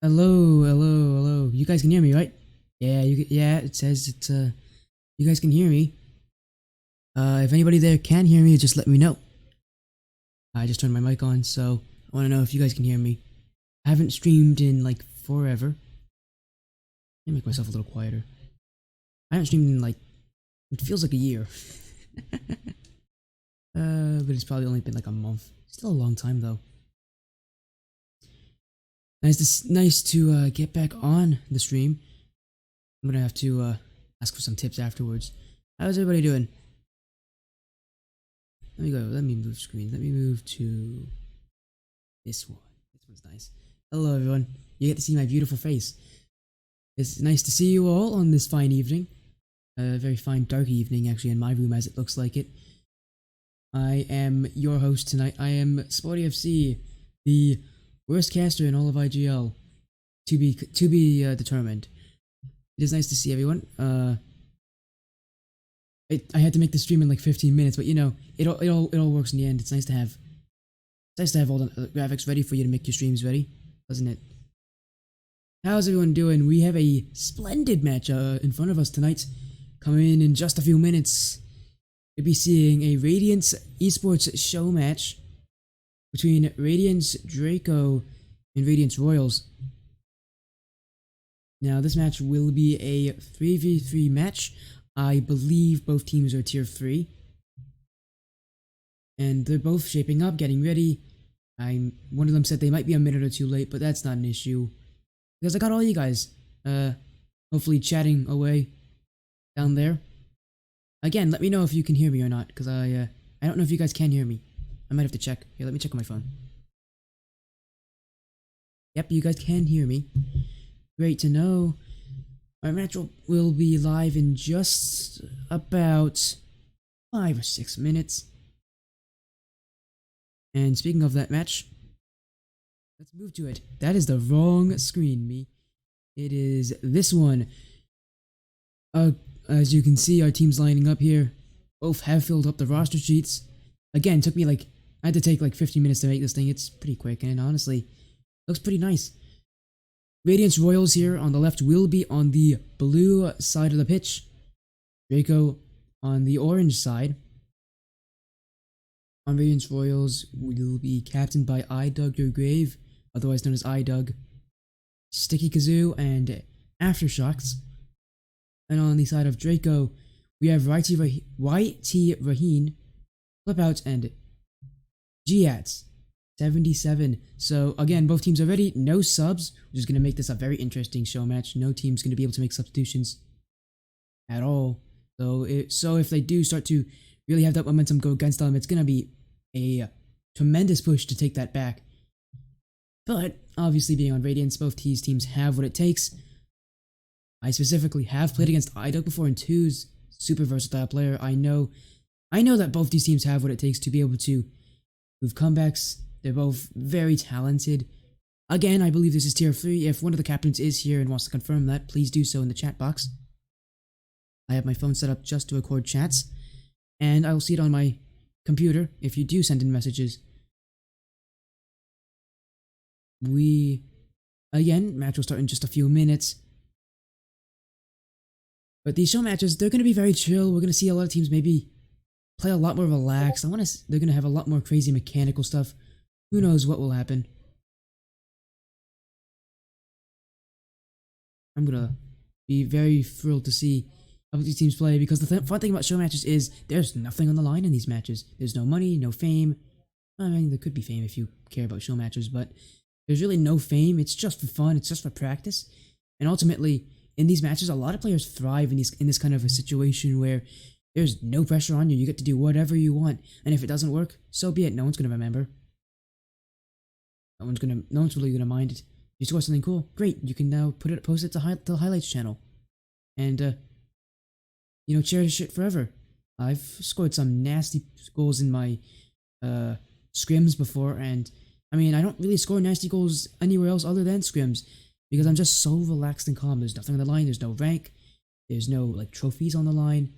Hello, hello, hello. You guys can hear me, right? Yeah, yeah, it says you guys can hear me. If anybody there can hear me, just let me know. I just turned my mic on, so I want to know if you guys can hear me. I haven't streamed in like forever. Let me make myself a little quieter. I haven't streamed in like it feels like a year. But it's probably only been like a month. Still a long time though. Nice to get back on the stream. I'm gonna have to ask for some tips afterwards. How's everybody doing? Let me go. Let me move screens. Let me move to this one. This one's nice. Hello, everyone. You get to see my beautiful face. It's nice to see you all on this fine evening. A very fine dark evening, actually, in my room, as it looks like it. I am your host tonight. I am SportyFC, the worst caster in all of IGL. to be determined. It is nice to see everyone. I had to make the stream in like 15 minutes, but you know, it all works in the end. It's nice to have all the graphics ready for you to make your streams ready, doesn't it? How's everyone doing? We have a splendid match in front of us tonight. Coming in just a few minutes, we'll be seeing a Radiance esports show match between Radiance Draco and Radiance Royals. Now, this match will be a 3v3 match. I believe both teams are tier 3. And they're both shaping up, getting ready. One of them said they might be a minute or two late, but that's not an issue. Because I got all you guys, hopefully chatting away down there. Again, let me know if you can hear me or not, because I don't know if you guys can hear me. I might have to check. Here, let me check on my phone. Yep, you guys can hear me. Great to know. Our match will be live in just about 5 or 6 minutes. And speaking of that match, let's move to it. That is the wrong screen, me. It is this one. As you can see, our team's lining up here. Both have filled up the roster sheets. Again, took me I had to take like 15 minutes to make this thing. It's pretty quick, and honestly, looks pretty nice. Radiance Royals here on the left will be on the blue side of the pitch. Draco on the orange side. On Radiance Royals will be captained by iDugYourGrave, otherwise known as iDug, Sticky Kazoo, and Aftershocks. And on the side of Draco, we have YT Raheen, Flipout, and Giats 77. So again, both teams are ready. No subs, which is going to make this a very interesting show match. No team's going to be able to make substitutions at all. So if they do start to really have that momentum go against them, it's going to be a tremendous push to take that back. But obviously, being on Radiance, both teams have what it takes. I specifically have played against iDug before in twos. Super versatile player. I know that both these teams have what it takes to be able to move comebacks. They're both very talented. Again, I believe this is tier 3. If one of the captains is here and wants to confirm that, please do so in the chat box. I have my phone set up just to record chats, and I will see it on my computer if you do send in messages. Match will start in just a few minutes. But these show matches, they're going to be very chill. We're going to see a lot of teams maybe play a lot more relaxed. They're going to have a lot more crazy mechanical stuff. Who knows what will happen. I'm going to be very thrilled to see how these teams play, because the fun thing about show matches is there's nothing on the line in these matches. There's no money, no fame. I mean, there could be fame if you care about show matches, but there's really no fame. It's just for fun. It's just for practice. And ultimately, in these matches, a lot of players thrive in this kind of a situation where there's no pressure on you. You get to do whatever you want, and if it doesn't work, so be it. No one's gonna remember. No one's really gonna mind it. You score something cool, great. You can now post it to the highlights channel, and cherish it forever. I've scored some nasty goals in my scrims before, and I mean, I don't really score nasty goals anywhere else other than scrims, because I'm just so relaxed and calm. There's nothing on the line, there's no rank, there's no trophies on the line.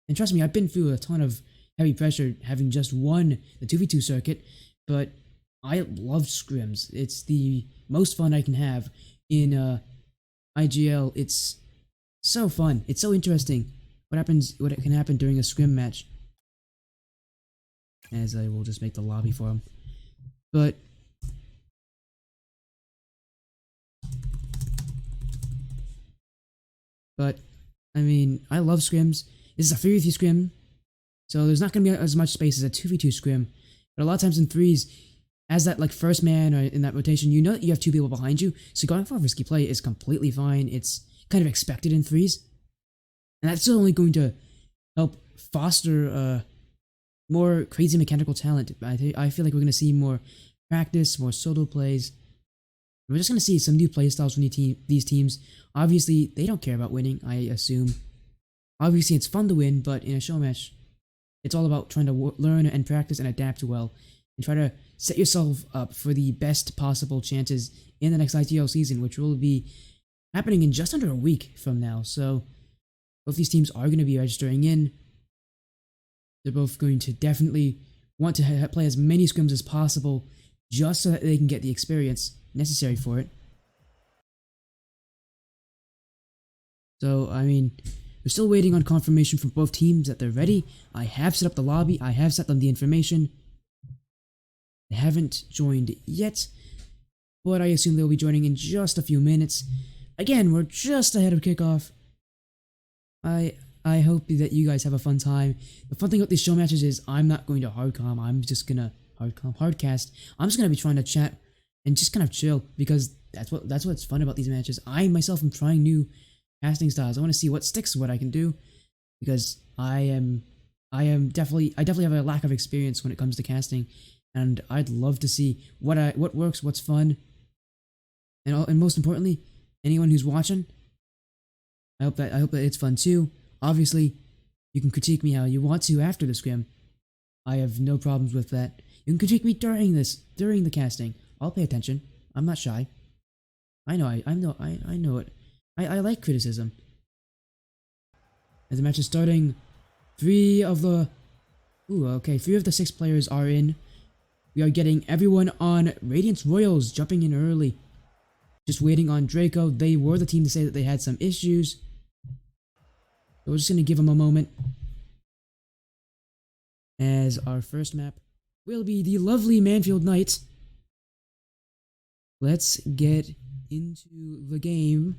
And trust me, I've been through a ton of heavy pressure having just won the 2v2 circuit, but I love scrims. It's the most fun I can have in IGL. It's so fun. It's so interesting what can happen during a scrim match. As I will just make the lobby for him. But I mean, I love scrims. This is a 3v3 scrim, so there's not going to be as much space as a 2v2 scrim. But a lot of times in threes, as that first man or in that rotation, you know that you have 2 people behind you, so going for a risky play is completely fine. It's kind of expected in threes, and that's only going to help foster more crazy mechanical talent. I feel like we're going to see more practice, more solo plays. We're just going to see some new playstyles from these teams. Obviously, they don't care about winning, I assume. Obviously, it's fun to win, but in a show match, it's all about trying to learn and practice and adapt well and try to set yourself up for the best possible chances in the next ITL season, which will be happening in just under a week from now. So both these teams are going to be registering in. They're both going to definitely want to play as many scrims as possible just so that they can get the experience necessary for it. So, I mean, we're still waiting on confirmation from both teams that they're ready. I have set up the lobby. I have set them the information. They haven't joined yet, but I assume they'll be joining in just a few minutes. Again, we're just ahead of kickoff. I hope that you guys have a fun time. The fun thing about these show matches is I'm not going to hardcom. I'm just gonna hardcast. I'm just gonna be trying to chat and just kind of chill because that's what's fun about these matches. I myself am trying new casting styles. I want to see what sticks, what I can do, because I definitely have a lack of experience when it comes to casting, and I'd love to see what works, what's fun, and most importantly, anyone who's watching, I hope that it's fun too. Obviously, you can critique me how you want to after the scrim. I have no problems with that. You can critique me during the casting. I'll pay attention. I'm not shy. I know it. I like criticism. As the match is starting, 3 of the 6 players are in. We are getting everyone on Radiance Royals jumping in early. Just waiting on Draco. They were the team to say that they had some issues. So we're just going to give them a moment. As our first map will be the lovely Manfield Knights. Let's get into the game.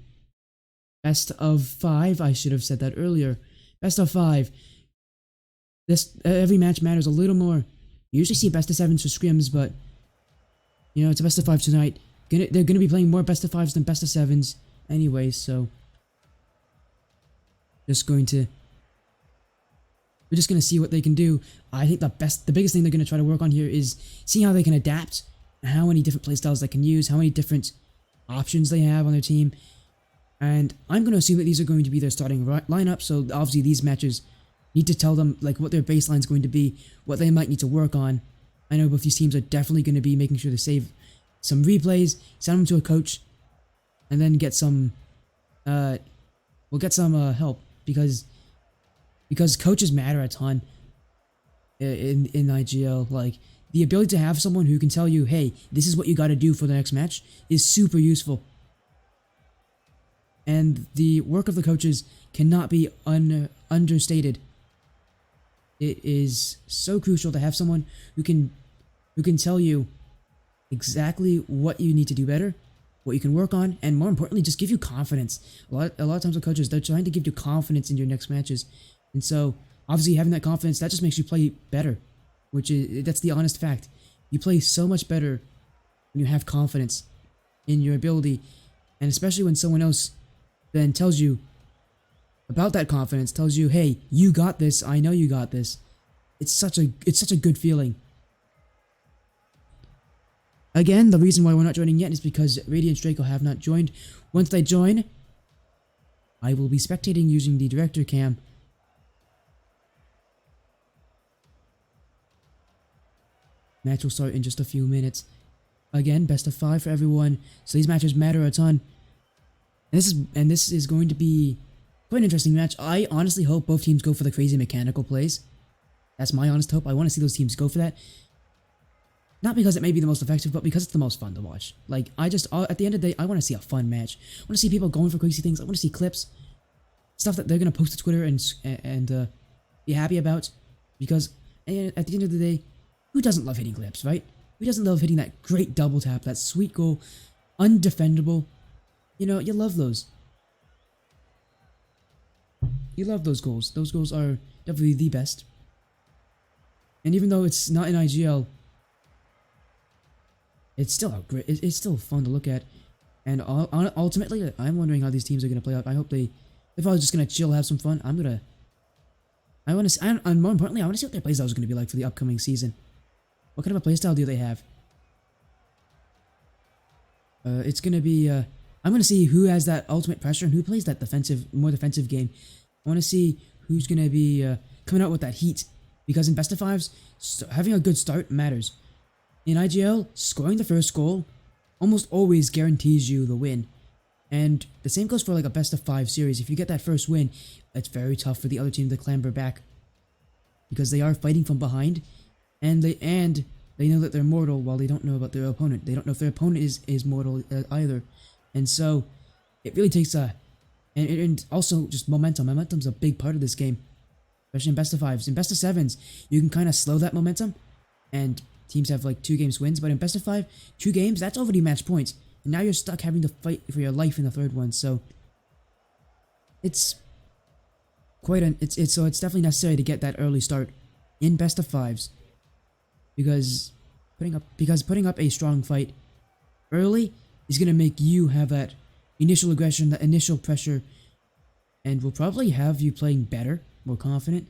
Best of 5. I should have said that earlier. Best of 5. Every match matters a little more. You usually see best of 7s for scrims, but you know, it's a best of 5 tonight. They're gonna be playing more best of 5s than best of 7s anyways, so we're just gonna see what they can do. I think the biggest thing they're gonna try to work on here is seeing how they can adapt, how many different playstyles they can use, how many different options they have on their team. And I'm going to assume that these are going to be their starting lineup, so obviously these matches need to tell them like what their baseline is going to be, what they might need to work on. I know both these teams are definitely going to be making sure to save some replays, send them to a coach, and then get some help because coaches matter a ton in IGL. Like, the ability to have someone who can tell you, hey, this is what you got to do for the next match is super useful. And the work of the coaches cannot be understated. It is so crucial to have someone who can tell you exactly what you need to do better, what you can work on, and more importantly, just give you confidence. A lot of times with coaches, they're trying to give you confidence in your next matches. And so, obviously having that confidence, that just makes you play better. That's the honest fact. You play so much better when you have confidence in your ability, and especially when someone else then tells you about that confidence, tells you, hey, you got this, I know you got this. It's such a good feeling. Again, the reason why we're not joining yet is because Radiance Draco have not joined. Once they join, I will be spectating using the director cam. Match will start in just a few minutes. Again, best of 5 for everyone, so these matches matter a ton. And this is going to be quite an interesting match. I honestly hope both teams go for the crazy mechanical plays. That's my honest hope. I want to see those teams go for that. Not because it may be the most effective, but because it's the most fun to watch. Like, at the end of the day, I want to see a fun match. I want to see people going for crazy things. I want to see clips. Stuff that they're going to post to Twitter and be happy about. Because at the end of the day, who doesn't love hitting clips, right? Who doesn't love hitting that great double tap, that sweet goal, undefendable? You know, you love those. You love those goals. Those goals are definitely the best. And even though it's not in IGL, it's still it's still fun to look at. And ultimately, I'm wondering how these teams are going to play out. I hope they're probably just going to chill, have some fun. I want to see, and more importantly, I want to see what their playstyle is going to be like for the upcoming season. What kind of a playstyle do they have? It's going to be, I'm going to see who has that ultimate pressure and who plays that more defensive game. I want to see who's going to be coming out with that heat. Because in best of 5s, having a good start matters. In IGL, scoring the first goal almost always guarantees you the win. And the same goes for like a best of 5 series. If you get that first win, it's very tough for the other team to clamber back, because they are fighting from behind, and they know that they're mortal while they don't know about their opponent. They don't know if their opponent is mortal either. And so it really takes and also just momentum. Momentum's a big part of this game, especially in best of 5s. In best of 7s, you can kind of slow that momentum, and teams have like 2 games wins. But in best of 5, 2 games, that's already match points. And now you're stuck having to fight for your life in the third one. So it's it's definitely necessary to get that early start in best of 5s, because putting up a strong fight early is going to make you have that initial aggression, that initial pressure, and will probably have you playing better, more confident.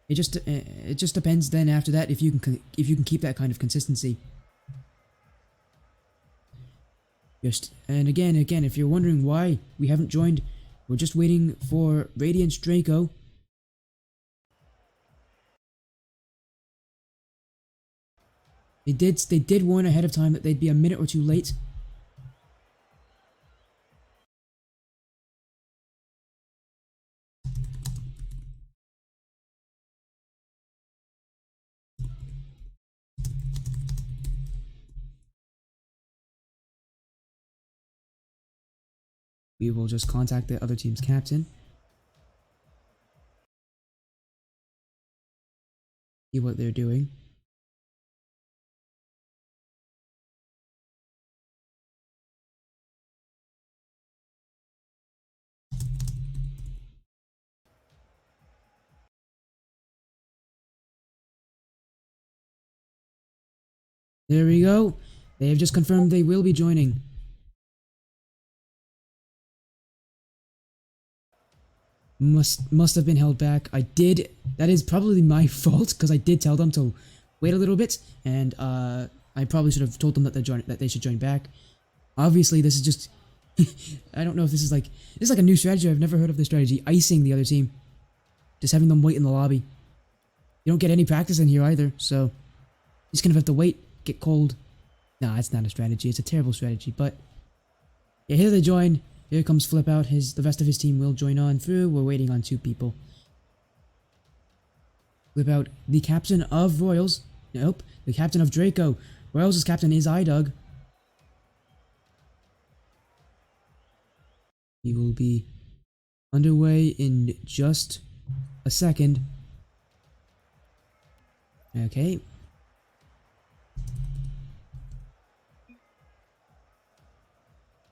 It just depends then after that if you can keep that kind of consistency. And again, if you're wondering why we haven't joined, we're just waiting for Radiance Draco. They did warn ahead of time that they'd be a minute or 2 late. We will just contact the other team's captain. See what they're doing. There we go. They have just confirmed they will be joining. Must have been held back. That is probably my fault, because I did tell them to wait a little bit, and I probably should have told them that they should join back. Obviously, this is just I don't know if this is like a new strategy. I've never heard of this strategy. Icing the other team, just having them wait in the lobby. You don't get any practice in here either, so you're just gonna have to wait, get cold. Nah, it's not a strategy. It's a terrible strategy. But yeah, here they join. Here comes Flip Out. The rest of his team will join on through. We're waiting on 2 people. Flip Out, the captain of Royals. Nope, the captain of Draco. Royals' captain is iDoug. He will be underway in just a second. Okay.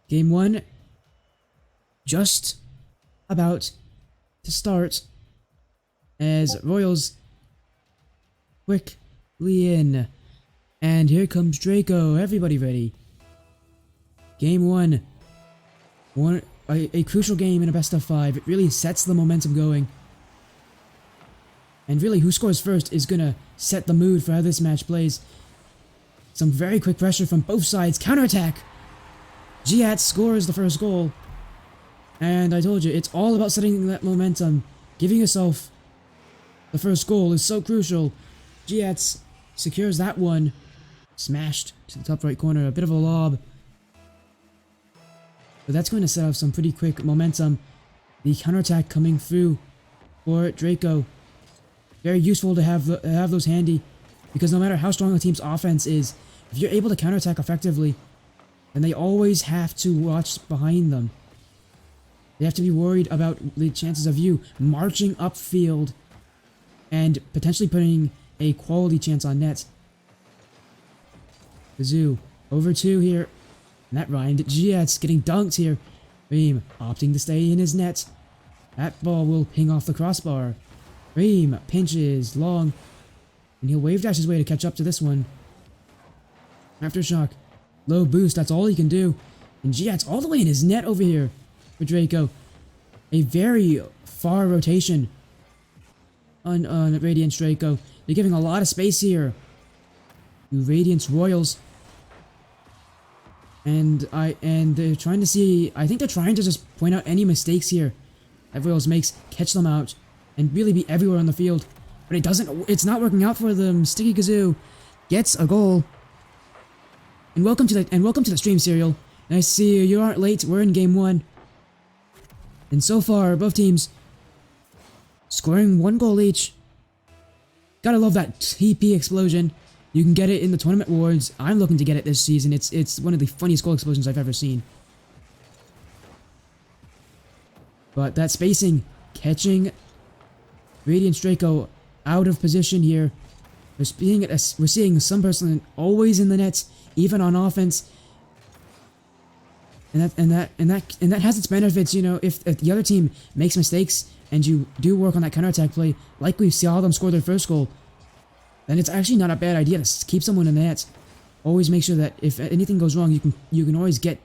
Game 1 just about to start as Royals quickly in. And here comes Draco. Everybody ready. Game 1. A crucial game in a best of 5. It really sets the momentum going. And really, who scores first is gonna set the mood for how this match plays. Some very quick pressure from both sides. Counterattack! Giat scores the first goal. And I told you, it's all about setting that momentum. Giving yourself the first goal is so crucial. Giat secures that one. Smashed to the top right corner. A bit of a lob. But that's going to set off some pretty quick momentum. The counterattack coming through for Draco. Very useful to have those handy, because no matter how strong a team's offense is, if you're able to counterattack effectively, then they always have to watch behind them. They have to be worried about the chances of you marching upfield and potentially putting a quality chance on net. Kazoo over 2 here. And that rhymed. Giat's getting dunked here. Reem opting to stay in his net. That ball will ping off the crossbar. Reem pinches long. And he'll wave dash his way to catch up to this one. Aftershock. Low boost, that's all he can do. And Giat's all the way in his net over here for Draco. A very far rotation on Radiance Draco. They're giving a lot of space here to Radiance Royals. And they're trying to see, I think they're trying to just point out any mistakes here that Royals makes, catch them out, and really be everywhere on the field. But it's not working out for them. Sticky Kazoo gets a goal. And welcome to the stream, Serial. Nice to see you. You aren't late. We're in game 1. And so far, both teams scoring 1 goal each. Gotta love that TP explosion. You can get it in the tournament awards. I'm looking to get it this season. It's one of the funniest goal explosions I've ever seen. But that spacing, catching Radiance Draco out of position here. We're seeing some person always in the nets, even on offense. And that has its benefits, you know, if the other team makes mistakes and you do work on that counterattack play, like we saw them score their first goal, then it's actually not a bad idea to keep someone in the net. Always make sure that if anything goes wrong, you can always get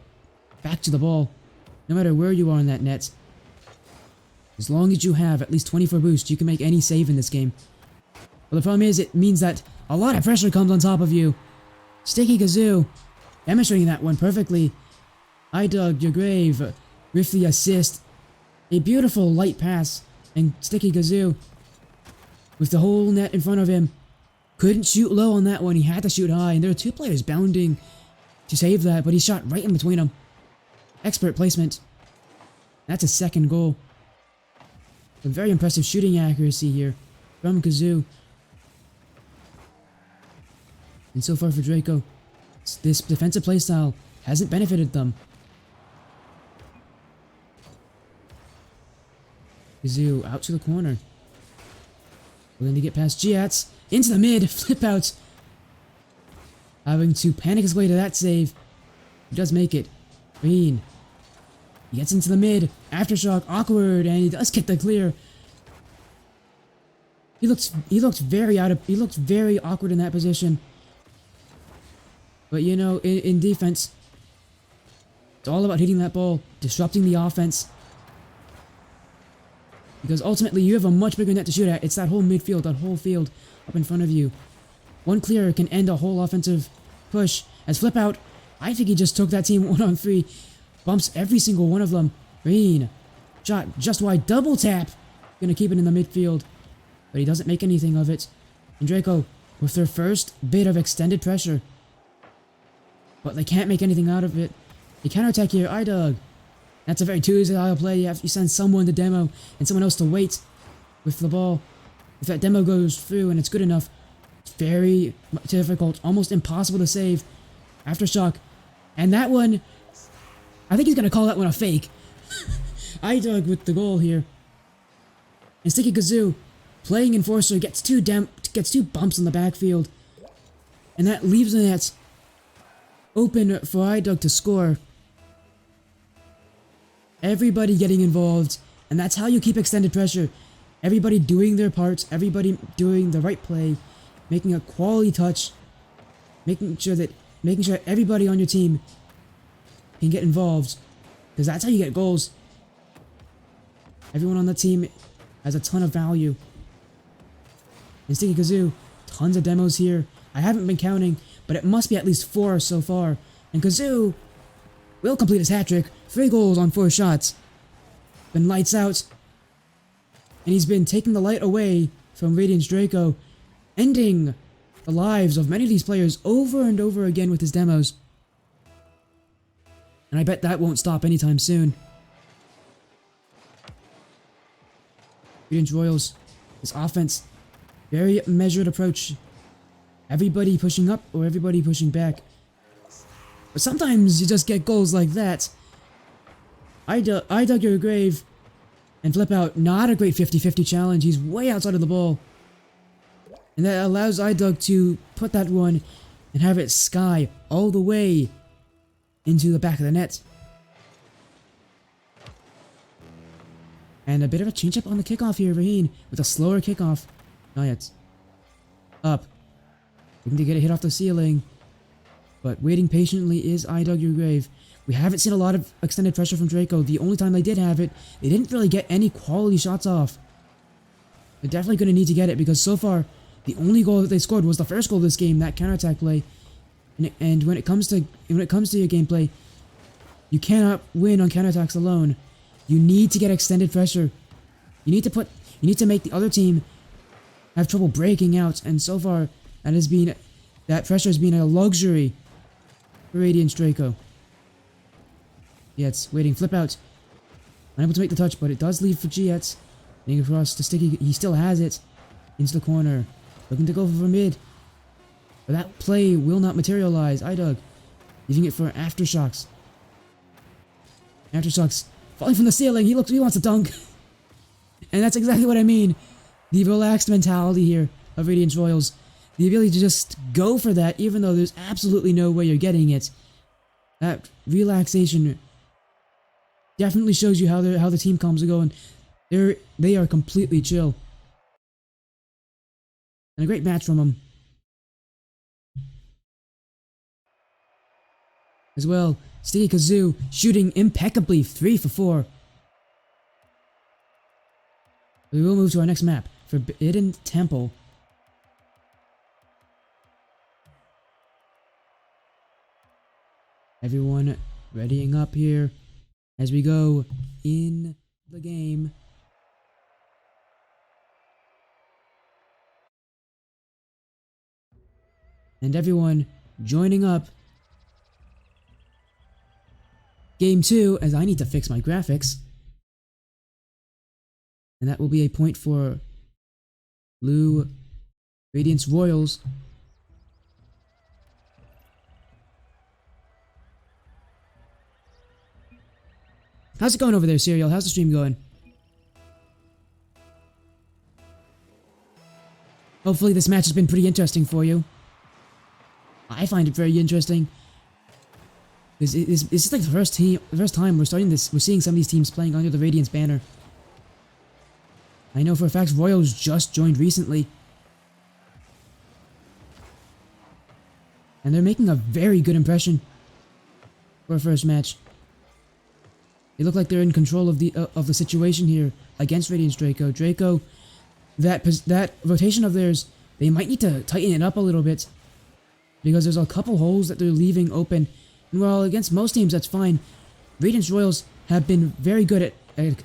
back to the ball, no matter where you are in that net. As long as you have at least 24 boost, you can make any save in this game. But the problem is, it means that a lot of pressure comes on top of you. Sticky Kazoo, demonstrating that one perfectly. I dug your grave with the assist. A beautiful light pass, and Sticky Kazoo, with the whole net in front of him, couldn't shoot low on that one. He had to shoot high, and there are 2 players bounding to save that, but he shot right in between them. Expert placement. That's a second goal. A very impressive shooting accuracy here from Kazoo. And so far for Draco, this defensive playstyle hasn't benefited them. Kazoo out to the corner. Willing to get past Giats. Into the mid. Flip out. Having to panic his way to that save. He does make it. Green. He gets into the mid. Aftershock. Awkward. And he does get the clear. He looked very awkward in that position. But you know, in defense, it's all about hitting that ball, disrupting the offense. Because ultimately, you have a much bigger net to shoot at. It's that whole midfield, that whole field up in front of you. One clear can end a whole offensive push. As Flip out, I think he just took that team 1-on-3. Bumps every single one of them. Green. Shot just wide. Double tap. Gonna keep it in the midfield. But he doesn't make anything of it. And Draco, with their first bit of extended pressure. But they can't make anything out of it. They counterattack here. Idug. That's a very Tuesday-style play. You send someone to demo and someone else to wait with the ball. If that demo goes through and it's good enough, it's very difficult, almost impossible to save. Aftershock. And that one, I think he's going to call that one a fake. Idug with the goal here. And Sticky Kazoo, playing Enforcer, gets two bumps in the backfield. And that leaves the net open for Idug to score. Everybody getting involved, and that's how you keep extended pressure. Everybody doing their parts, everybody doing the right play, making a quality touch, making sure everybody on your team can get involved, because that's how you get goals. Everyone on the team has a ton of value. And Sticky Kazoo, tons of demos here. I haven't been counting, but it must be at least 4 so far. And Kazoo will complete his hat-trick. 3 goals on 4 shots. Been lights out. And he's been taking the light away from Radiance Draco, ending the lives of many of these players over and over again with his demos. And I bet that won't stop anytime soon. Radiance Royals, his offense, very measured approach. Everybody pushing up or everybody pushing back. But sometimes you just get goals like that. I dug your grave. And Flip out, not a great 50-50 challenge. He's way outside of the ball. And that allows Idug to put that one and have it sky all the way into the back of the net. And a bit of a change up on the kickoff here, Raheen, with a slower kickoff. Not yet. Up. Looking to get a hit off the ceiling. But waiting patiently is Idug your grave. We haven't seen a lot of extended pressure from Draco. The only time they did have it, they didn't really get any quality shots off. They're definitely going to need to get it because so far, the only goal that they scored was the first goal of this game, that counterattack play. And when it comes to your gameplay, you cannot win on counterattacks alone. You need to get extended pressure. You need to make the other team have trouble breaking out. And so far, that has been That pressure has been a luxury for Radiance Draco. Jets waiting, flip out. Unable to make the touch, but it does leave for Jets. Getting across to Sticky, he still has it. Into the corner. Looking to go for mid. But that play will not materialize. Idug. Leaving it for Aftershocks. Aftershocks falling from the ceiling. He wants to dunk. And that's exactly what I mean. The relaxed mentality here of Radiance Royals. The ability to just go for that even though there's absolutely no way you're getting it. That relaxation definitely shows you how the team comms are going. They are completely chill. And a great match from them. As well, Sticky Kazoo shooting impeccably 3 for 4. We will move to our next map, Forbidden Temple. Everyone readying up here as we go in the game. And everyone joining up. Game 2, as I need to fix my graphics. And that will be a point for Blue Radiance Royals. How's it going over there, Serial? How's the stream going? Hopefully this match has been pretty interesting for you. I find it very interesting. It's just like the first time we're seeing some of these teams playing under the Radiance banner. I know for a fact Royals just joined recently. And they're making a very good impression for a first match. They look like they're in control of the situation here against Radiance Draco. Draco, that rotation of theirs, they might need to tighten it up a little bit. Because there's a couple holes that they're leaving open. And while against most teams that's fine, Radiance Royals have been very good at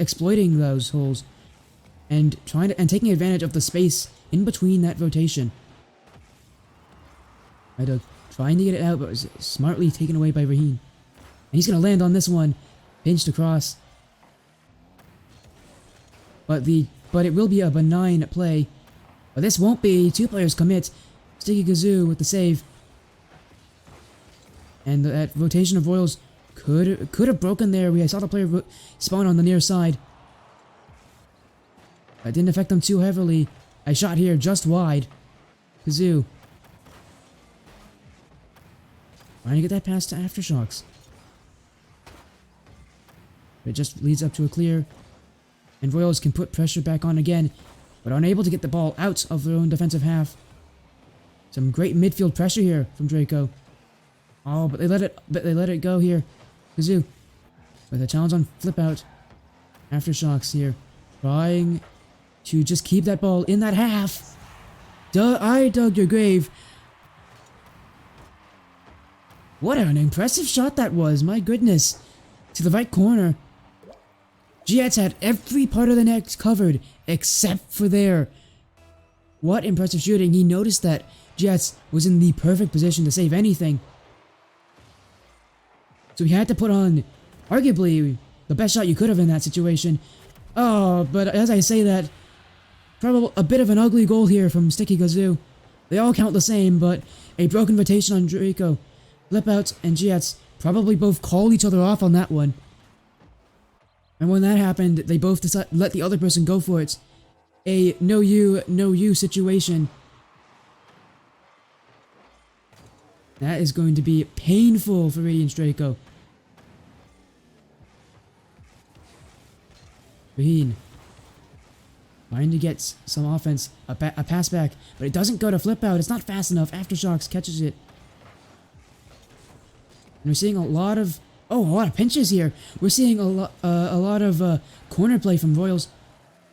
exploiting those holes. And taking advantage of the space in between that rotation. Idug trying to get it out, but was smartly taken away by Raheen. And he's going to land on this one. Pinched across. But it will be a benign play. But this won't be. 2 players commit. Sticky Kazoo with the save. And that rotation of Royals could have broken there. I saw the player spawn on the near side. That didn't affect them too heavily. I shot here just wide. Kazoo. Trying to get that pass to Aftershocks. It just leads up to a clear. And Royals can put pressure back on again, but unable to get the ball out of their own defensive half. Some great midfield pressure here from Draco. Oh, but they let it go here. Kazoo with a challenge on flip out. Aftershocks here, trying to just keep that ball in that half. I dug your grave. What an impressive shot that was, my goodness. To the right corner. Jets had every part of the net covered except for there. What impressive shooting. He noticed that Jets was in the perfect position to save anything. So he had to put on arguably the best shot you could have in that situation. Oh, but as I say that, probably a bit of an ugly goal here from Sticky Kazoo. They all count the same, but a broken rotation on Draco. Flip out and Jets probably both called each other off on that one. And when that happened, they both let the other person go for it. A no you situation. That is going to be painful for Radiance Draco. Raheen trying to get some offense, a pass back, but it doesn't go to flip out. It's not fast enough. Aftershocks catches it. And we're seeing a lot of pinches here. We're seeing a lot of corner play from Royals.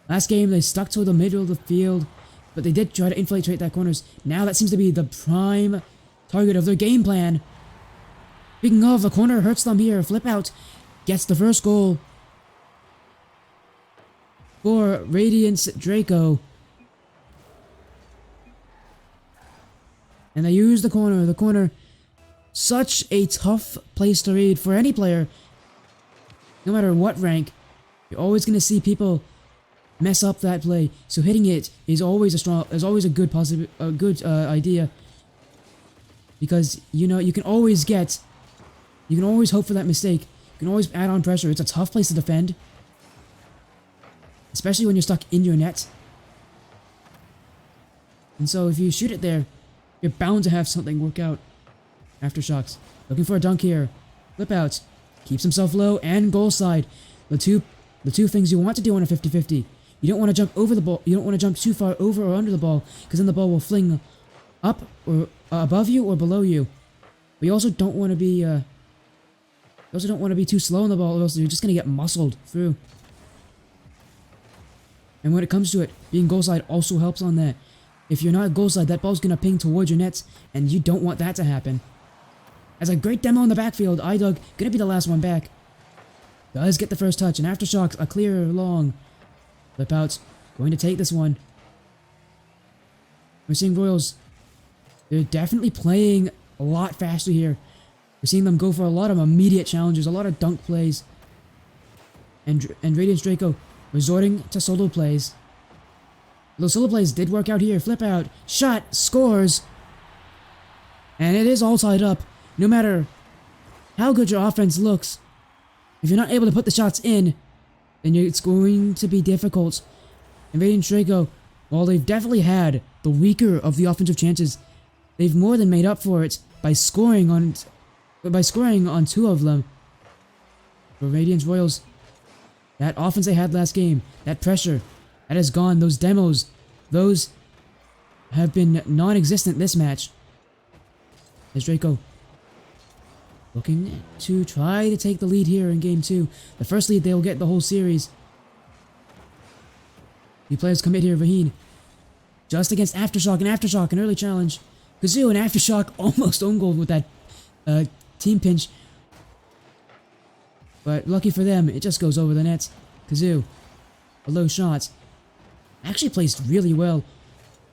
Last game they stuck to the middle of the field, but they did try to infiltrate that corners. Now that seems to be the prime target of their game plan. Speaking of, a corner hurts them here. Flip out gets the first goal for Radiance Draco. And they use the corner. The corner, such a tough place to read for any player. No matter what rank, you're always going to see people mess up that play. So hitting it is always a good idea. Because, you know, you can always hope for that mistake. You can always add on pressure. It's a tough place to defend. Especially when you're stuck in your net. And so if you shoot it there, you're bound to have something work out. Aftershocks. Looking for a dunk here. Flip out. Keeps himself low and goal side. The two things you want to do on a 50-50. You don't want to jump over the ball. You don't want to jump too far over or under the ball, because then the ball will fling up or above you or below you. But you also don't want to be too slow on the ball, or else you're just gonna get muscled through. And when it comes to it, being goal side also helps on that. If you're not goal side, that ball's gonna ping towards your nets, and you don't want that to happen. As a great demo in the backfield, iDoug gonna be the last one back. Does get the first touch, and Aftershocks a clear long. Flip outs, going to take this one. We're seeing Royals. They're definitely playing a lot faster here. We're seeing them go for a lot of immediate challenges, a lot of dunk plays. And Radiance Draco resorting to solo plays. Those solo plays did work out here. Flip out, shot, scores. And it is all tied up. No matter how good your offense looks, if you're not able to put the shots in, then it's going to be difficult. And Radiance Draco, while they've definitely had the weaker of the offensive chances, they've more than made up for it by scoring on two of them. For Radiance Royals, that offense they had last game, that pressure, that is gone. Those demos, those have been non-existent this match. As Draco looking to try to take the lead here in Game 2. The first lead they will get the whole series. The players commit here, Vaheen. Just against Aftershock, and Aftershock, an early challenge. Kazoo and Aftershock almost own goal with that team pinch. But lucky for them, it just goes over the net. Kazoo, a low shot. Actually placed really well.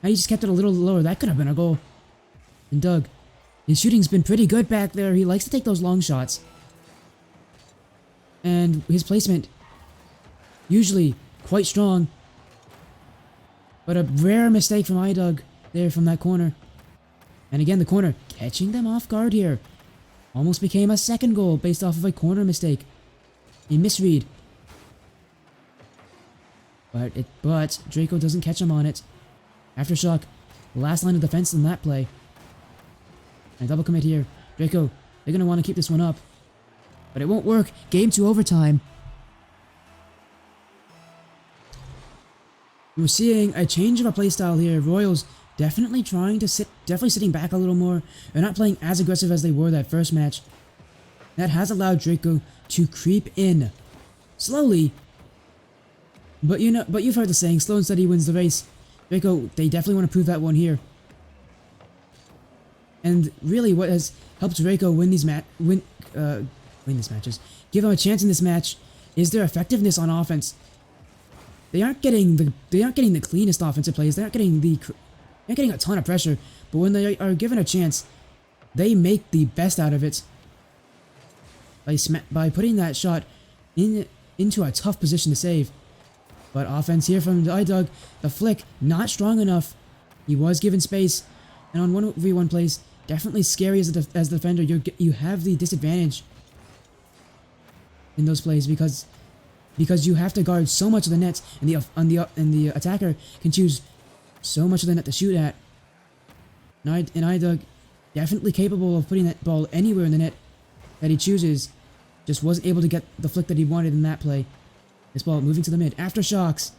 Now he just kept it a little lower. That could have been a goal. And Doug, his shooting's been pretty good back there. He likes to take those long shots. And his placement, usually quite strong. But a rare mistake from iDoug there from that corner. And again, the corner catching them off guard here. Almost became a second goal based off of a corner mistake. A misread. But Draco doesn't catch him on it. Aftershock, last line of defense in that play. And double commit here. Draco, they're going to want to keep this one up. But it won't work. Game 2 overtime. We're seeing a change of a playstyle here. Royals definitely sitting back a little more. They're not playing as aggressive as they were that first match. That has allowed Draco to creep in. Slowly. But you've heard the saying, slow and steady wins the race. Draco, they definitely want to prove that one here. And really, what has helped Draco win this matches, give them a chance in this match, is their effectiveness on offense. They aren't getting the cleanest offensive plays. They're not getting a ton of pressure. But when they are given a chance, they make the best out of it. By putting that shot into a tough position to save. But offense here from iDoug, the flick not strong enough. He was given space, and on 1v1 plays, definitely scary as a defender. You have the disadvantage in those plays because you have to guard so much of the net, and the attacker can choose so much of the net to shoot at. And iDoug, definitely capable of putting that ball anywhere in the net that he chooses. Just wasn't able to get the flick that he wanted in that play. This ball moving to the mid. Aftershocks,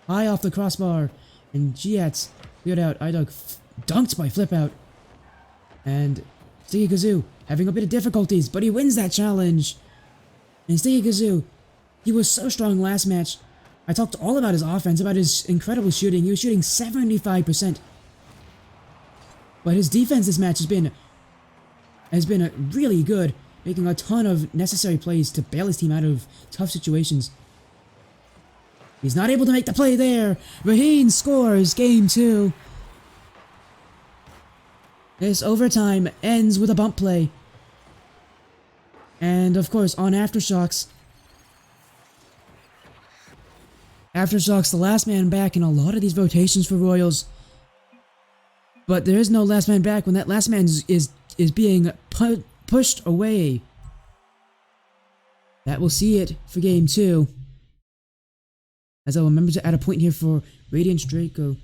high off the crossbar, and Giats cleared out. iDoug dunked by flip out. And Sticky Kazoo having a bit of difficulties, but he wins that challenge. And Sticky Kazoo, he was so strong last match. I talked all about his offense, about his incredible shooting. He was shooting 75%. But his defense this match has been really good, making a ton of necessary plays to bail his team out of tough situations. He's not able to make the play there. Vaheen scores Game 2. This overtime ends with a bump play. And of course, on Aftershocks. Aftershocks, the last man back in a lot of these rotations for Royals. But there is no last man back when that last man is being pushed away. That will see it for game 2. As I will remember to add a point here for Radiance Draco.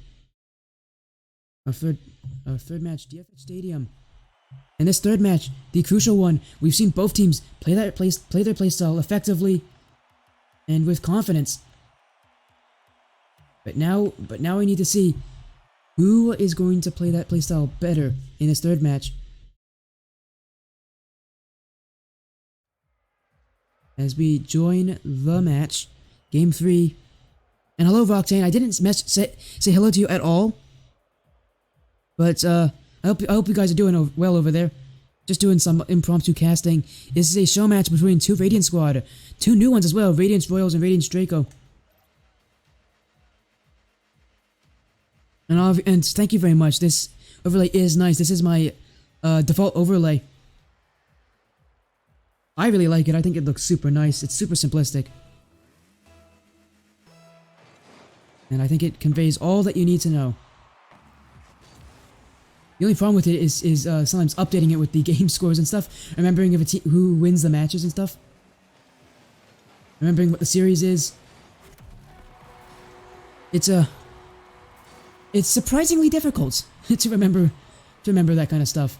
Our third match, DFH Stadium. In this third match, the crucial one, we've seen both teams play their playstyle effectively and with confidence. But now we need to see who is going to play that playstyle better in this third match. As we join the match, game 3. And hello, Voctane. I didn't say hello to you at all. But I hope you guys are doing well over there. Just doing some impromptu casting. This is a show match between 2 Radiant squad. 2 new ones as well, Radiance Royals and Radiance Draco. And thank you very much. This overlay is nice. This is my default overlay. I really like it. I think it looks super nice. It's super simplistic. And I think it conveys all that you need to know. The only problem with it is sometimes updating it with the game scores and stuff. Remembering if who wins the matches and stuff. Remembering what the series is. It's surprisingly difficult to remember that kind of stuff.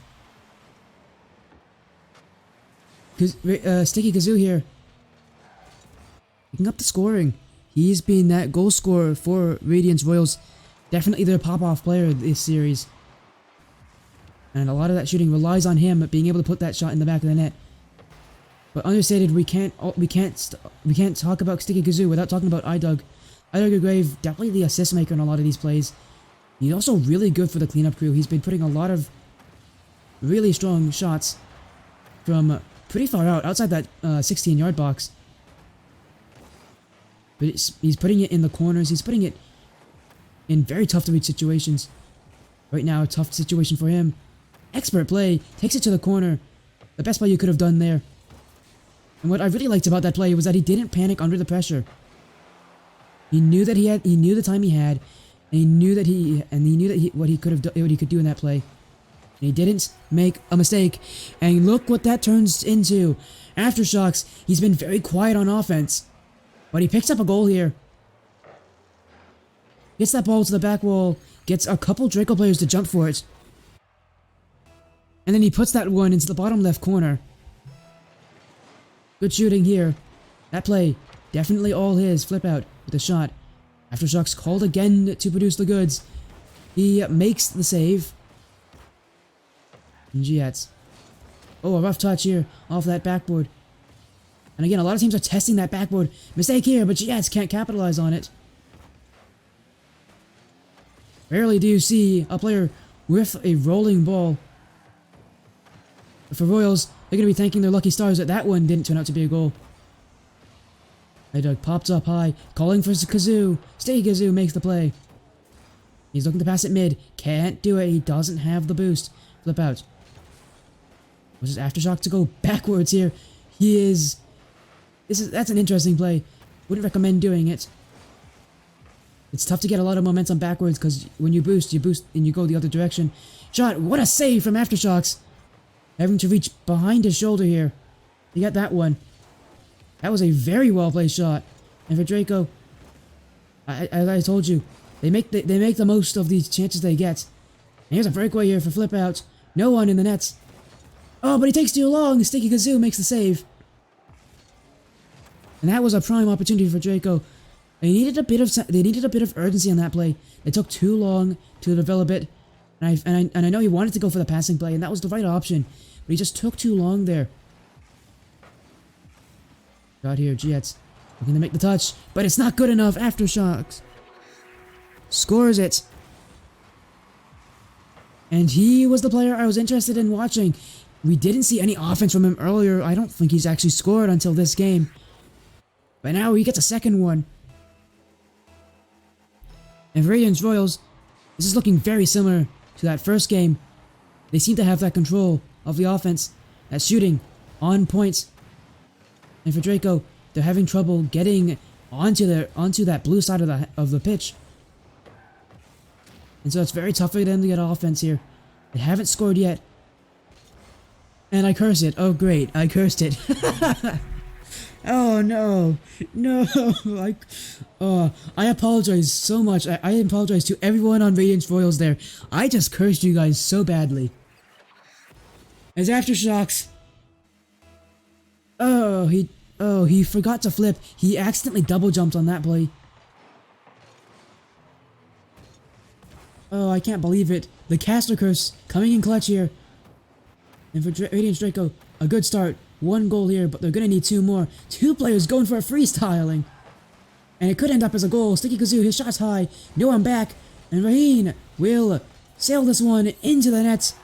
Sticky Kazoo here, picking up the scoring. He's been that goal scorer for Radiance Royals. Definitely their pop-off player this series. And a lot of that shooting relies on him being able to put that shot in the back of the net. But understated, we can't talk about Sticky Kazoo without talking about iDoug. iDoug Grave, definitely the assist maker in a lot of these plays. He's also really good for the cleanup crew. He's been putting a lot of really strong shots from pretty far outside that 16-yard box. But he's putting it in the corners. He's putting it in very tough to reach situations. Right now, a tough situation for him. Expert play, takes it to the corner. The best play you could have done there. And what I really liked about that play was that he didn't panic under the pressure. He knew that he knew the time he had, and he knew what he could do in that play. And he didn't make a mistake. And look what that turns into. Aftershocks, he's been very quiet on offense. But he picks up a goal here. Gets that ball to the back wall. Gets a couple Draco players to jump for it. And then he puts that one into the bottom left corner. Good shooting here. That play, definitely all his. Flip out with a shot. Aftershocks called again to produce the goods. He makes the save. And Giats. Oh, a rough touch here off that backboard. And again, a lot of teams are testing that backboard. Mistake here, but Giats can't capitalize on it. Rarely do you see a player with a rolling ball. But for Royals, they're going to be thanking their lucky stars that that one didn't turn out to be a goal. iDoug pops up high, calling for Kazoo. Stay Kazoo makes the play. He's looking to pass it mid. Can't do it. He doesn't have the boost. Flip out. Was his Aftershock to go backwards here? He is... That's an interesting play. Wouldn't recommend doing it. It's tough to get a lot of momentum backwards because when you boost and you go the other direction. Shot. What a save from Aftershocks. Having to reach behind his shoulder here. He got that one. That was a very well played shot. And for Draco, as I told you, they make the most of these chances they get. And here's a breakaway here for flip out. No one in the nets. Oh, but he takes too long. Sticky Kazoo makes the save. And that was a prime opportunity for Draco. They needed a bit of urgency on that play. It took too long to develop it. And I know he wanted to go for the passing play, and that was the right option. But he just took too long there. Got here, Jets. Looking to make the touch, but it's not good enough. Aftershocks scores it. And he was the player I was interested in watching. We didn't see any offense from him earlier. I don't think he's actually scored until this game. But now he gets a second one. And for Radiance Royals, this is looking very similar to that first game. They seem to have that control of the offense, that shooting, on points. And for Draco, they're having trouble getting onto that blue side of the pitch. And so it's very tough for them to get offense here. They haven't scored yet. And I curse it. Oh great, I cursed it. Oh no, no, I apologize so much. I apologize to everyone on Radiance Royals there. I just cursed you guys so badly. As Aftershocks. Oh, he forgot to flip. He accidentally double jumped on that play. Oh, I can't believe it. The caster curse coming in clutch here. And for Radiance Draco, a good start. 1 goal here, but they're gonna need 2 more. 2 players going for a freestyling. And it could end up as a goal. Sticky Kazoo, his shot's high. No one back. And Raheen will sail this one into the net.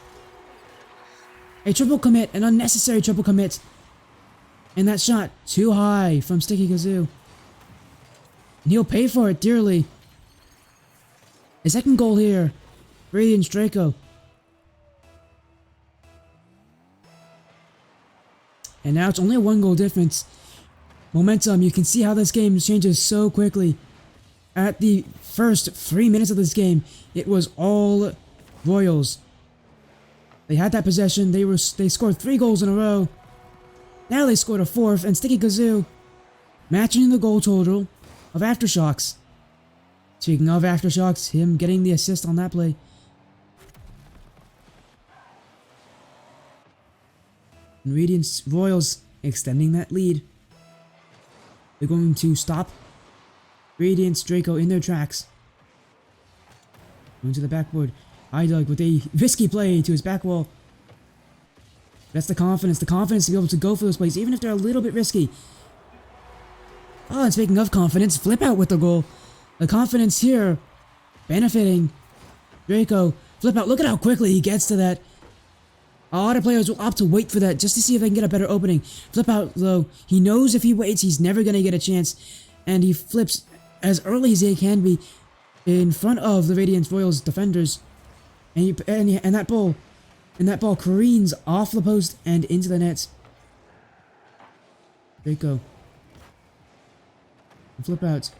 A triple commit, an unnecessary triple commit. And that shot, too high from Sticky Kazoo. And he'll pay for it dearly. A second goal here. Radiance Draco. And now it's only a 1 goal difference. Momentum, you can see how this game changes so quickly. At the first 3 minutes of this game, it was all Royals. They had that possession, they scored 3 goals in a row. Now they scored a 4th, and Sticky Kazoo matching the goal total of Aftershocks. Speaking of Aftershocks, him getting the assist on that play. And Radiance Royals extending that lead. They're going to stop Radiance Draco in their tracks. Going to the backboard. Idug with a risky play to his back wall. That's the confidence to be able to go for those plays, even if they're a little bit risky. Oh, and speaking of confidence, flip out with the goal. The confidence here benefiting Draco. Flip out, look at how quickly he gets to that. A lot of players will opt to wait for that just to see if they can get a better opening. Flip out though, he knows if he waits he's never going to get a chance. And he flips as early as he can be in front of the Radiance Royals defenders. And that ball careens off the post and into the nets. Draco. Flip out.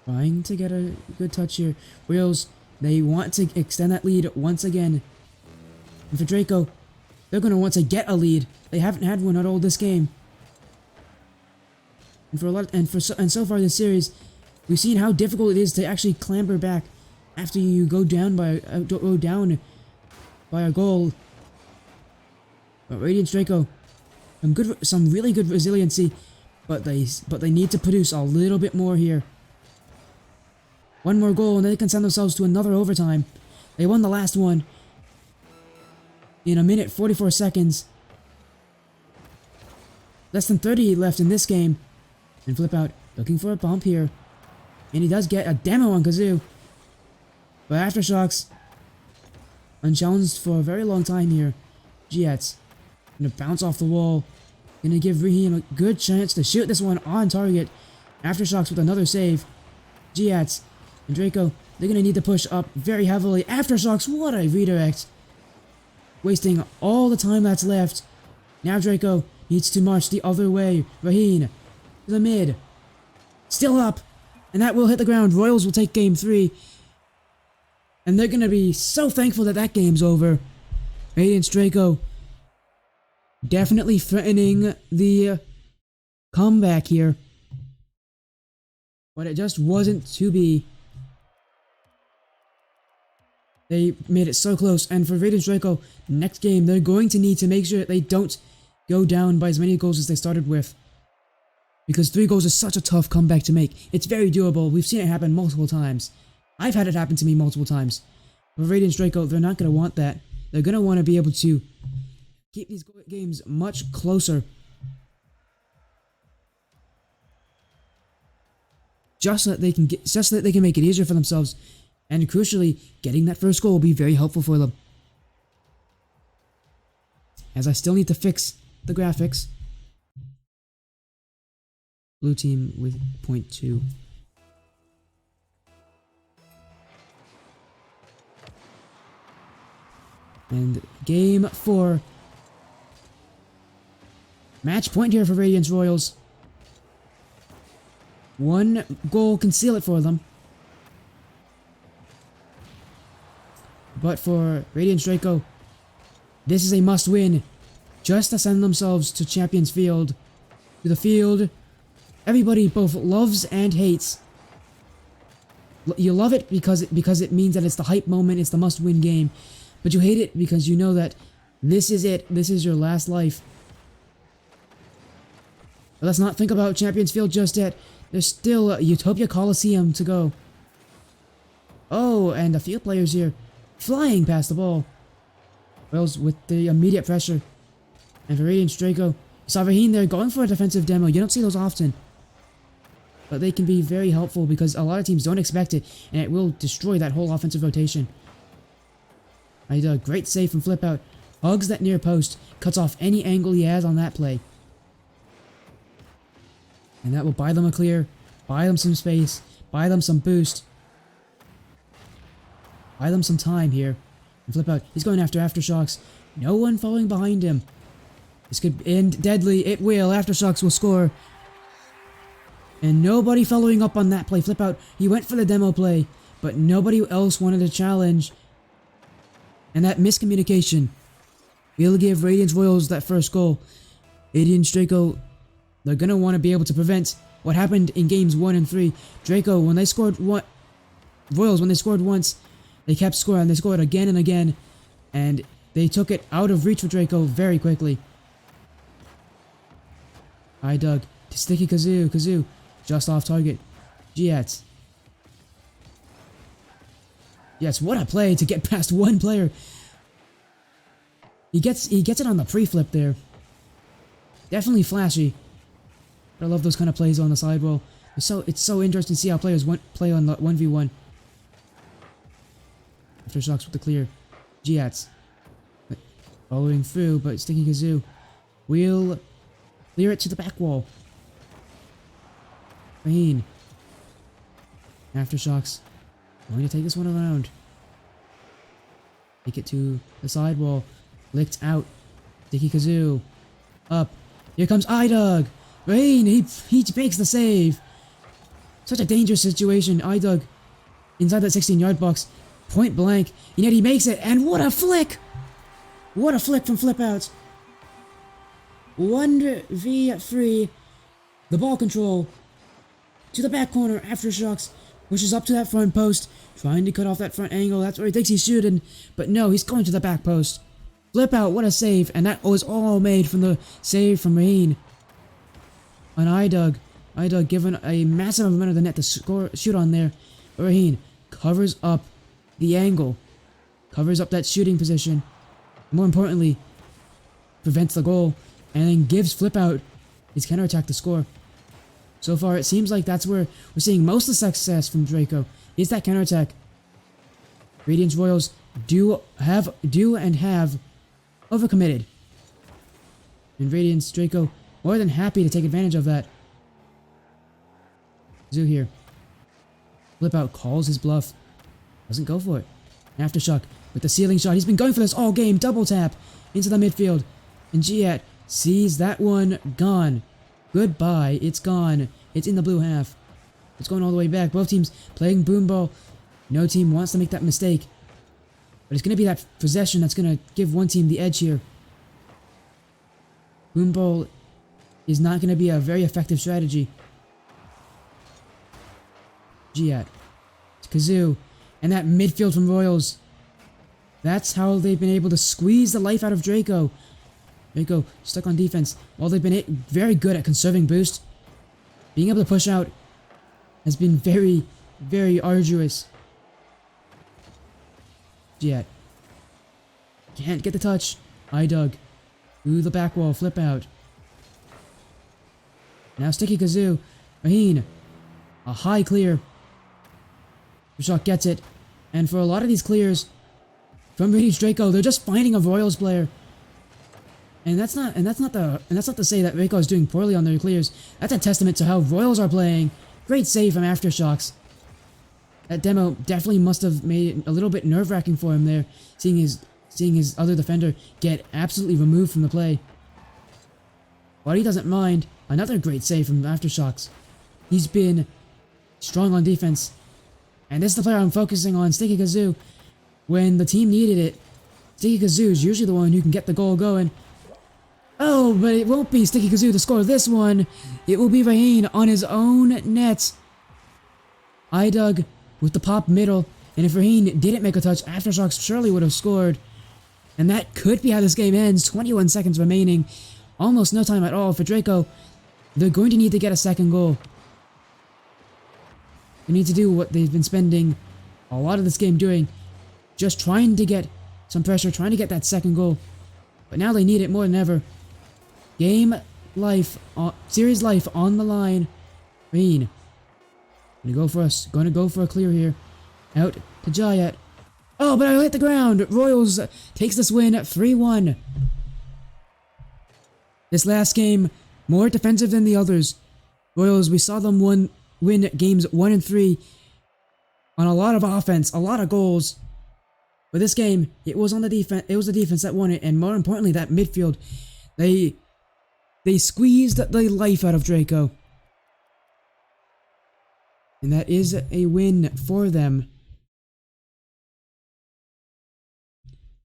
Trying to get a good touch here. Royals, they want to extend that lead once again. And for Draco, they're going to want to get a lead. They haven't had one at all this game. And so far this series, we've seen how difficult it is to actually clamber back after you go down by a goal. But Radiance Draco, some really good resiliency, but they need to produce a little bit more here. 1 more goal and they can send themselves to another overtime. They won the last one in 1 minute 44 seconds. Less than 30 left in this game. And Flip out, looking for a bump here. And he does get a demo on Kazoo. But Aftershocks, unchallenged for a very long time here. Jets, gonna bounce off the wall. Gonna give Raheem a good chance to shoot this one on target. Aftershocks with another save. Jets and Draco, they're gonna need to push up very heavily. Aftershocks, what a redirect. Wasting all the time that's left. Now Draco needs to march the other way. Raheen to the mid. Still up. And that will hit the ground. Royals will take game 3. And they're gonna be so thankful that that game's over. Radiance Draco definitely threatening the comeback here. But it just wasn't to be. They made it so close, and for Radiance Draco, next game, they're going to need to make sure that they don't go down by as many goals as they started with. Because 3 goals is such a tough comeback to make. It's very doable. We've seen it happen multiple times. I've had it happen to me multiple times. But Radiance Draco, they're not going to want that. They're going to want to be able to keep these games much closer. Just so that they can make it easier for themselves. And crucially, getting that first goal will be very helpful for them. As I still need to fix the graphics. Blue team with 0.2. And game 4. Match point here for Radiance Royals. 1 goal can seal it for them. But for Radiance Draco, this is a must-win, just to send themselves to Champions Field. To the field everybody both loves and hates. You love it because it means that it's the hype moment, it's the must-win game. But you hate it because you know that this is it, this is your last life. But let's not think about Champions Field just yet. There's still Utopia Coliseum to go. Oh, and a few players here flying past the ball. Wales with the immediate pressure. And for Radiance Draco, Savraheen there going for a defensive demo. You don't see those often. But they can be very helpful because a lot of teams don't expect it, and it will destroy that whole offensive rotation. I did a great save from Flip Out. Hugs that near post, cuts off any angle he has on that play. And that will buy them a clear, buy them some space, buy them some boost. Buy them some time here. And Flip Out, he's going after Aftershocks. No one following behind him. This could end deadly. It will. Aftershocks will score. And nobody following up on that play. Flip Out, he went for the demo play, but nobody else wanted to challenge. And that miscommunication will give Radiance Royals that first goal. Radiance Draco, they're going to want to be able to prevent what happened in games 1 and 3. Draco, when they scored Royals, when they scored once, they kept scoring. They scored again and again. And they took it out of reach for Draco very quickly. I dug to Sticky Kazoo. Kazoo, just off target. Giats. Yes, what a play to get past one player. He gets it on the pre-flip there. Definitely flashy. I love those kind of plays on the sidewall. It's so interesting to see how players play on the 1v1. Aftershocks with the clear. Giats. Following through, but Sticky Kazoo will clear it to the back wall. Raheen. Aftershocks. Going to take this one around. Take it to the sidewall. Licked out. Sticky Kazoo. Up. Here comes Idug. Raheen, he makes the save. Such a dangerous situation. Idug inside that 16-yard box. Point blank. And yet he makes it. And what a flick! What a flick from Flip Out. 1v3. The ball control. To the back corner. Aftershocks pushes up to that front post. Trying to cut off that front angle. That's where he thinks he's shooting. But no, he's going to the back post. Flip Out, what a save. And that was all made from the save from Raheen. On Idug. Idug given a massive amount of the net to shoot on there. Raheen covers up the angle. Covers up that shooting position. More importantly, prevents the goal. And then gives Flip Out his counterattack to score. So far, it seems like that's where we're seeing most of the success from Draco. Is that counterattack. Radiance Royals do and have overcommitted. And Radiance Draco more than happy to take advantage of that. Zoo here. Flip Out calls his bluff. Doesn't go for it. Aftershock with the ceiling shot. He's been going for this all game. Double tap into the midfield. And Giat sees that one gone. Goodbye. It's gone. It's in the blue half. It's going all the way back. Both teams playing boom ball. No team wants to make that mistake. But it's going to be that possession that's going to give one team the edge here. Boom ball is not going to be a very effective strategy. Giat. Kazoo. And that midfield from Royals. That's how they've been able to squeeze the life out of Draco. Draco stuck on defense. While they've been very good at conserving boost, being able to push out has been very, very arduous. Giat. Can't get the touch. Idug. Ooh, the back wall. Flip Out. Now Sticky Kazoo. Raheen. A high clear. Shock gets it. And for a lot of these clears from Radiance Draco, they're just finding a Royals player. And that's not to say that Draco is doing poorly on their clears. That's a testament to how Royals are playing. Great save from Aftershocks. That demo definitely must have made it a little bit nerve-wracking for him there, seeing seeing his other defender get absolutely removed from the play. But he doesn't mind. Another great save from Aftershocks. He's been strong on defense. And this is the player I'm focusing on, Sticky Kazoo. When the team needed it, Sticky Kazoo is usually the one who can get the goal going. Oh, but it won't be Sticky Kazoo to score this one. It will be Raheen on his own net. Idug with the pop middle. And if Raheen didn't make a touch, Aftershocks surely would have scored. And that could be how this game ends. 21 seconds remaining. Almost no time at all for Draco. They're going to need to get a second goal. They need to do what they've been spending a lot of this game doing. Just trying to get some pressure, trying to get that second goal. But now they need it more than ever. Series life on the line. Raheen. Gonna go for a clear here. Out to Jayat. Oh, but I hit the ground. Royals takes this win 3-1. This last game, more defensive than the others. Royals, we saw them win games 1 and 3 on a lot of offense, a lot of goals. But this game, it was on the defense. It was the defense that won it, and more importantly, that midfield. They squeezed the life out of Draco. And that is a win for them.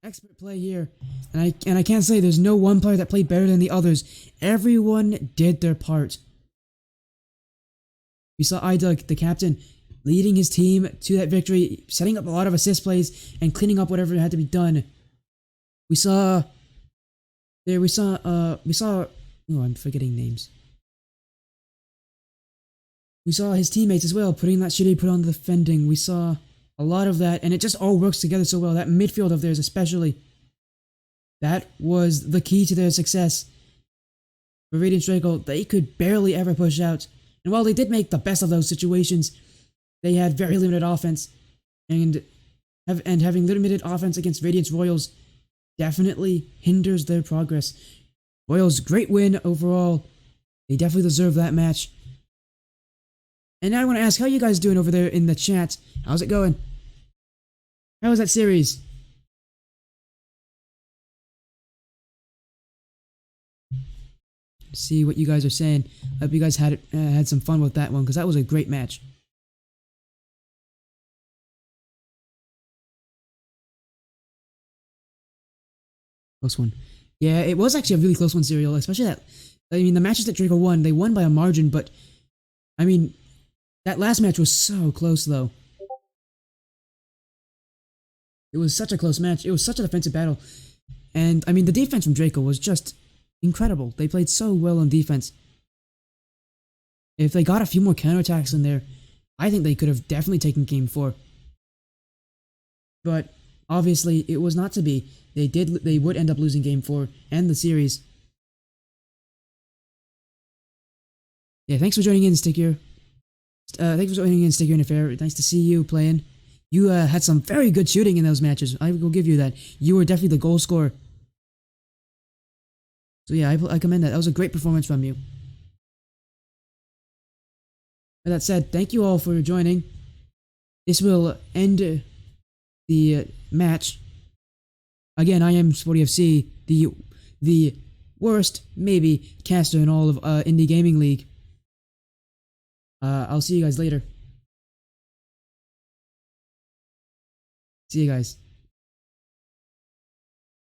Expert play here. And I can't say there's no one player that played better than the others. Everyone did their part. We saw Idug, the captain, leading his team to that victory, setting up a lot of assist plays and cleaning up whatever had to be done. Oh, I'm forgetting names. We saw his teammates as well, putting that shit he put on the defending. We saw a lot of that, and it just all works together so well. That midfield of theirs especially. That was the key to their success. For Radiance Draco, they could barely ever push out. And while they did make the best of those situations, they had very limited offense. And having limited offense against Radiance Royals definitely hinders their progress. Royals, great win overall. They definitely deserve that match. And now I want to ask, how you guys doing over there in the chat? How's it going? How was that series? See what you guys are saying. I hope you guys had some fun with that one, because that was a great match. Close one. Yeah, it was actually a really close one, Serial. Especially that. I mean, the matches that Draco won, they won by a margin, but I mean, that last match was so close, though. It was such a close match. It was such a defensive battle. And, I mean, the defense from Draco was just incredible. They played so well on defense. If they got a few more counterattacks in there, I think they could have definitely taken Game 4. But, obviously, it was not to be. They would end up losing Game 4 and the series. Yeah, thanks for joining in, Stickier. Thanks for joining in, Stickier and Affair. Nice to see you playing. You had some very good shooting in those matches. I will give you that. You were definitely the goal scorer. So yeah, I commend that. That was a great performance from you. With that said, thank you all for joining. This will end the match. Again, I am Sporty FC, the worst, maybe, caster in all of Indie Gaming League. I'll see you guys later. See you guys.